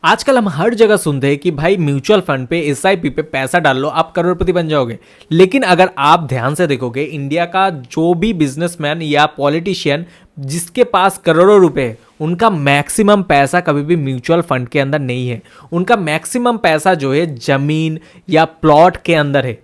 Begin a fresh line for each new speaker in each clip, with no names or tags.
आजकल हम हर जगह सुनते हैं कि भाई म्यूचुअल फंड पे एसआईपी पे पैसा डाल लो आप करोड़पति बन जाओगे। लेकिन अगर आप ध्यान से देखोगे इंडिया का जो भी बिजनेसमैन या पॉलिटिशियन जिसके पास करोड़ों रुपए है उनका मैक्सिमम पैसा कभी भी म्यूचुअल फंड के अंदर नहीं है। उनका मैक्सिमम पैसा जो है जमीन या प्लॉट के अंदर है।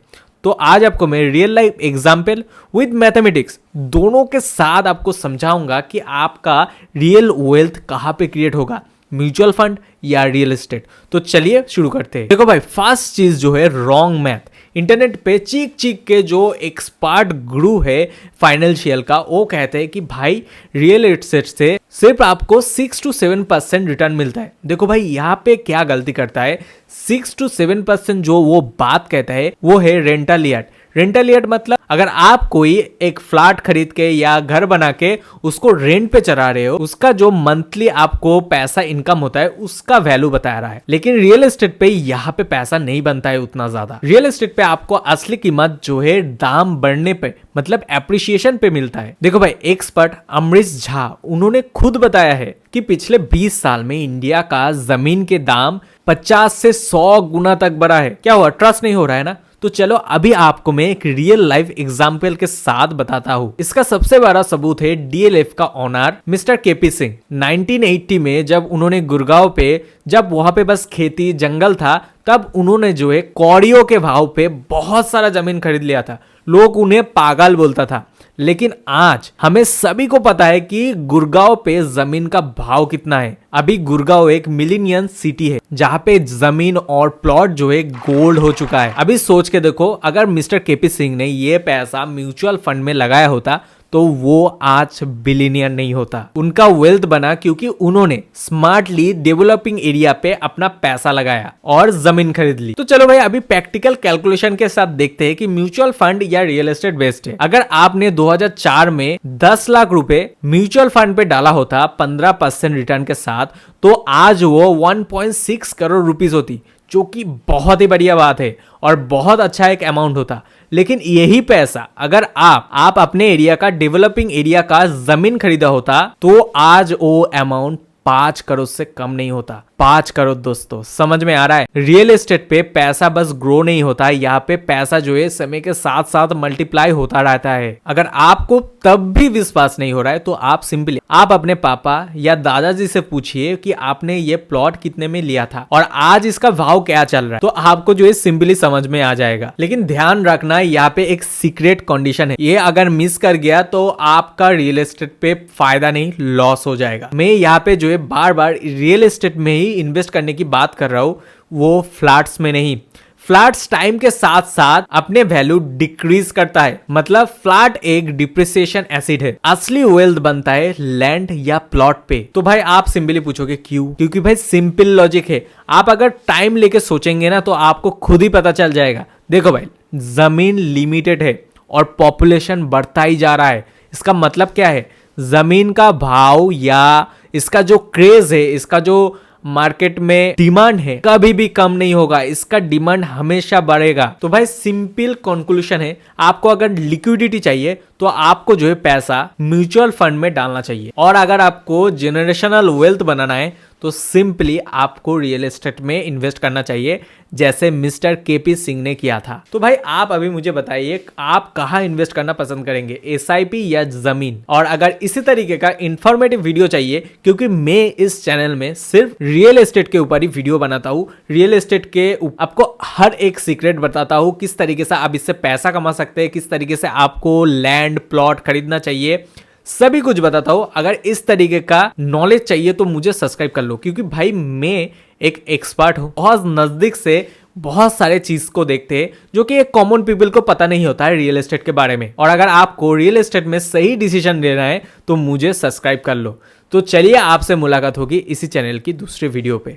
तो आज आपको मैं real life example with mathematics दोनों के साथ आपको समझाऊंगा कि आपका रियल वेल्थ कहाँ पे क्रिएट होगा, म्यूचुअल फंड या रियल एस्टेट। तो चलिए शुरू करते हैं। देखो भाई, फर्स्ट चीज जो है रॉन्ग मैथ। इंटरनेट पे चीख चीख के जो एक्सपर्ट गुरु है फाइनेंशियल का, वो कहते हैं कि भाई रियल एस्टेट से सिर्फ आपको 6 to 7% रिटर्न मिलता है। देखो भाई, यहाँ पे क्या गलती करता है, 6 to 7% जो वो बात कहता है वो है रेंटल यार्ड। रेंटल यार्ड मतलब अगर आप कोई एक फ्लैट खरीद के या घर बना के उसको रेंट पे चला रहे हो, उसका जो मंथली आपको पैसा इनकम होता है उसका वैल्यू बता रहा है। लेकिन रियल एस्टेट पे यहाँ पे पैसा नहीं बनता है उतना ज्यादा। रियल एस्टेट पे आपको असली कीमत जो है दाम बढ़ने पे मतलब एप्रिसिएशन पे मिलता है। देखो भाई, एक्सपर्ट अमरीश झा उन्होंने खुद बताया है कि पिछले 20 साल में इंडिया का जमीन के दाम 50 से 100 गुना तक बढ़ा है। क्या हुआ, ट्रस्ट नहीं हो रहा है ना? तो चलो अभी आपको मैं एक रियल लाइफ एग्जाम्पल के साथ बताता हूँ। इसका सबसे बड़ा सबूत है डीएलएफ का ओनर मिस्टर केपी सिंह। 1980 में जब उन्होंने गुड़गांव पे, जब वहां पे बस खेती जंगल था, तब उन्होंने जो है कौड़ियों के भाव पे बहुत सारा जमीन खरीद लिया था। लोग उन्हें पागल बोलता था। लेकिन आज हमें सभी को पता है कि गुड़गांव पे जमीन का भाव कितना है। अभी गुड़गांव एक मिलेनियन सिटी है जहां पे जमीन और प्लॉट जो है गोल्ड हो चुका है। अभी सोच के देखो, अगर मिस्टर केपी सिंह ने ये पैसा म्यूचुअल फंड में लगाया होता तो वो आज बिलियनियर नहीं होता। उनका वेल्थ बना क्योंकि उन्होंने स्मार्टली डेवलपिंग एरिया पे अपना पैसा लगाया और जमीन खरीद ली। तो चलो भाई, अभी प्रैक्टिकल कैलकुलेशन के साथ देखते हैं कि म्यूचुअल फंड या रियल एस्टेट बेस्ट है। अगर आपने 2004 में 10 लाख रुपए म्यूचुअल फंड पे डाला होता 15% रिटर्न के साथ, तो आज वो 1.6 करोड़ रुपीस होती, जो कि बहुत ही बढ़िया बात है और बहुत अच्छा एक अमाउंट होता। लेकिन यही पैसा अगर आप अपने एरिया का, डेवलपिंग एरिया का जमीन खरीदा होता तो आज वो अमाउंट 5 करोड़ से कम नहीं होता। 5 करोड़ दोस्तों, समझ में आ रहा है? रियल एस्टेट पे पैसा बस ग्रो नहीं होता, यहाँ पे पैसा जो है समय के साथ साथ मल्टीप्लाई होता रहता है। अगर आपको तब भी विश्वास नहीं हो रहा है तो आप सिंपली आप अपने पापा या दादाजी से पूछिए कि आपने ये प्लॉट कितने में लिया था और आज इसका भाव क्या चल रहा है, तो आपको जो है सिंपली समझ में आ जाएगा। लेकिन ध्यान रखना, यहाँ पे एक सीक्रेट कंडीशन है, ये अगर मिस कर गया तो आपका रियल एस्टेट पे फायदा नहीं, लॉस हो जाएगा। मैं यहाँ पे जो है बार बार रियल एस्टेट में ही इन्वेस्ट करने की बात कर रहा हूं, वो फ्लैट्स में नहीं। फ्लैट्स टाइम के साथ साथ अपने वैल्यू डिक्रीज करता है, मतलब फ्लैट एक डिप्रिसिएशन एसिड है। असली वेल्थ बनता है लैंड या प्लॉट पे। तो भाई आप सिंपली पूछोगे क्यों? क्योंकि भाई सिंपल लॉजिक है। आप अगर टाइम लेके सोचेंगे ना तो आपको खुद ही पता चल जाएगा। देखो भाई, जमीन लिमिटेड है और पॉपुलेशन बढ़ता ही जा रहा है। इसका मतलब क्या है? जमीन का भाव या इसका जो क्रेज है, इसका जो मार्केट में डिमांड है, कभी भी कम नहीं होगा। इसका डिमांड हमेशा बढ़ेगा। तो भाई सिंपल कंक्लूजन है, आपको अगर लिक्विडिटी चाहिए तो आपको जो है पैसा म्यूचुअल फंड में डालना चाहिए, और अगर आपको जनरेशनल वेल्थ बनाना है तो सिंपली आपको रियल एस्टेट में इन्वेस्ट करना चाहिए, जैसे मिस्टर केपी सिंह ने किया था। तो भाई आप अभी मुझे बताइए, आप कहाँ इन्वेस्ट करना पसंद करेंगे, एसआईपी या जमीन? और अगर इसी तरीके का इंफॉर्मेटिव वीडियो चाहिए, क्योंकि मैं इस चैनल में सिर्फ रियल एस्टेट के ऊपर ही वीडियो बनाता हूँ, रियल एस्टेट के आपको हर एक सीक्रेट बताता हूँ, किस तरीके से आप इससे पैसा कमा सकते हैं, किस तरीके से आपको लैंड प्लॉट खरीदना चाहिए, सभी कुछ बताता हूं। अगर इस तरीके का नॉलेज चाहिए तो मुझे सब्सक्राइब कर लो, क्योंकि भाई मैं एक एक्सपर्ट हूं, बहुत नजदीक से बहुत सारे चीज को देखते हैं जो कि एक कॉमन पीपल को पता नहीं होता है रियल एस्टेट के बारे में। और अगर आपको रियल एस्टेट में सही डिसीजन लेना है तो मुझे सब्सक्राइब कर लो। तो चलिए, आपसे मुलाकात होगी इसी चैनल की दूसरे वीडियो पे।